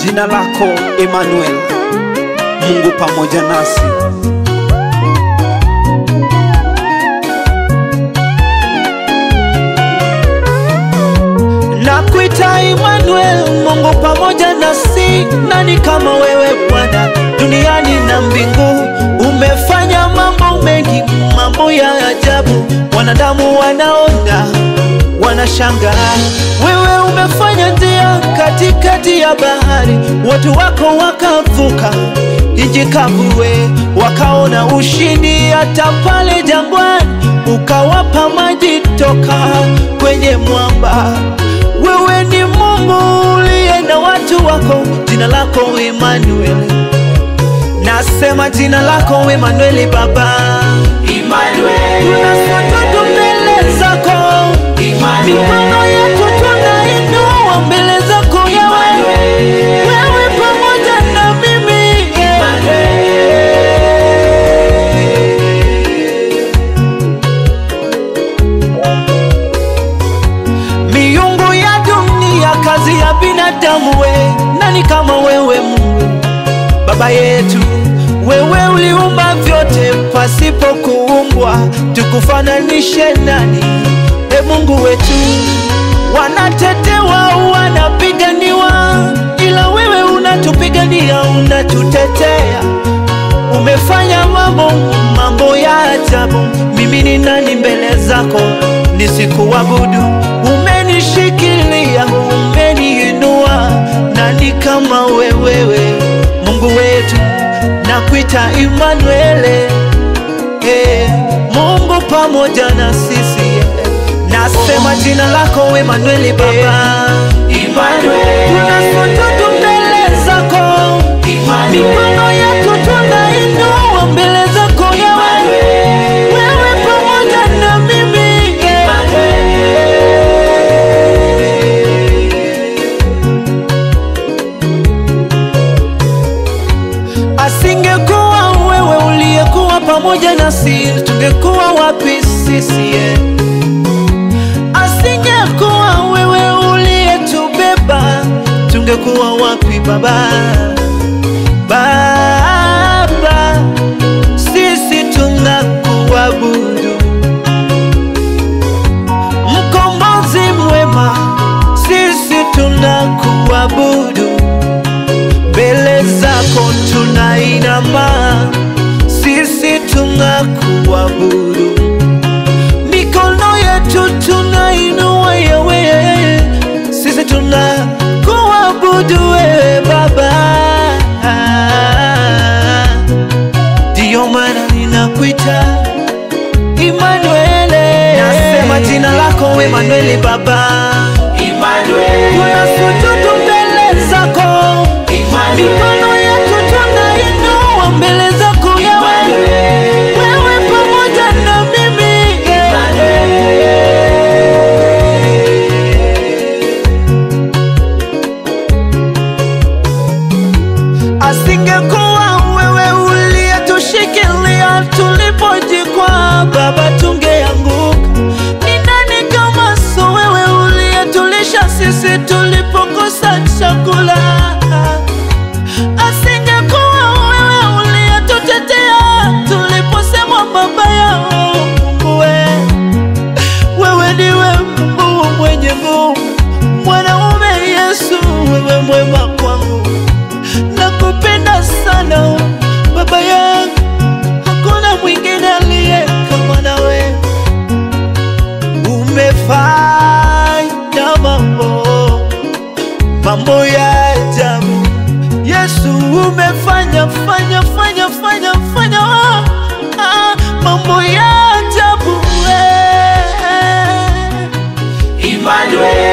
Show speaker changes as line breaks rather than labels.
Jina lako Emmanuel, Mungu pamoja nasi. Nakuita Emmanuel, Mungu pamoja nasi. Nani kama wewe Bwana duniani na mbingu? Umefanya mambo mengi, mambo ya ajabu. Wanadamu wanaona, wanashangaa. Wewe umefanya njia katikati ya bahari, watu wako wakavuka nchi kavu, wakaona ushindi. Hata pale jangwani ukawapa maji toka kwenye mwamba. Wewe ni Mungu uliye na watu wako. Jina lako Emmanuel, nasema jina lako Emmanuel Baba.
Emmanuel,
tunasujudu mbele zako. Mikono yetu tunainua mbele zako Yahweh. Wewe pamoja na mimi. Miungu ya dunia, kazi ya binadamu, nani kama wewe Mungu Baba yetu? Wewe uliumba vyote pasipo kuumbwa, tukufananishe nani? Mungu wetu, wanatetewa, wanapiganiwa, ila wewe unatupigania, unatutetea. Umefanya mambo ya ajabu. Mimi ni nani mbele zako nisikuabudu? Umenishikilia, umeniinua, nani kama wewe Mungu wetu? Nakuita Emmanuel, Mungu pamoja na sisi. Nasema jina lako Emmanuel Baba.
Emmanuel,
tunasujudu mbele zako. Mikono yetu tunainua mbele zako Yahweh. Wewe pamoja na mimi. Asingekuwa wewe uliyekuwa pamoja nasi, tungekuwa wapi sisi? Asingekuwa wewe uliyetubeba, tungekuwa wapi Baba? Baba, sisi tunakuabudu, mkombozi mwema, sisi tunakuabudu. Mbele zako tunainama, sisi tunakuabudu. Mikono yetu tunainua Yahweh, sisi tunakuabudu wewe Baba. Ndiyo maana ninakuita Emmanuel. Nasema jina lako Emmanuel Baba.
Emmanuel,
tunasujudu mbele zako. Mikono yetu tunainua mbele zako Yahweh. Wewe pamoja na mimi. Asingekuwa wewe uliyetushikilia tulipojikwaa Baba, tungeanguka. Ni nani kama so wewe uliyetulisha sisi tulipokosa chakula? Asingekuwa wewe uliyetutetea tuliposemwa mabaya. Mungu wewe ndiwe Mungu mwenye nguvu. Mwanaume Yesu, wewe mwema kwangu, nakupenda sana Baba yangu, hakuna mwingine aliye kama nawe. Umefanya mambo ya ajabu Yesu, umefanya mambo ya ajabu.
Emmanuel,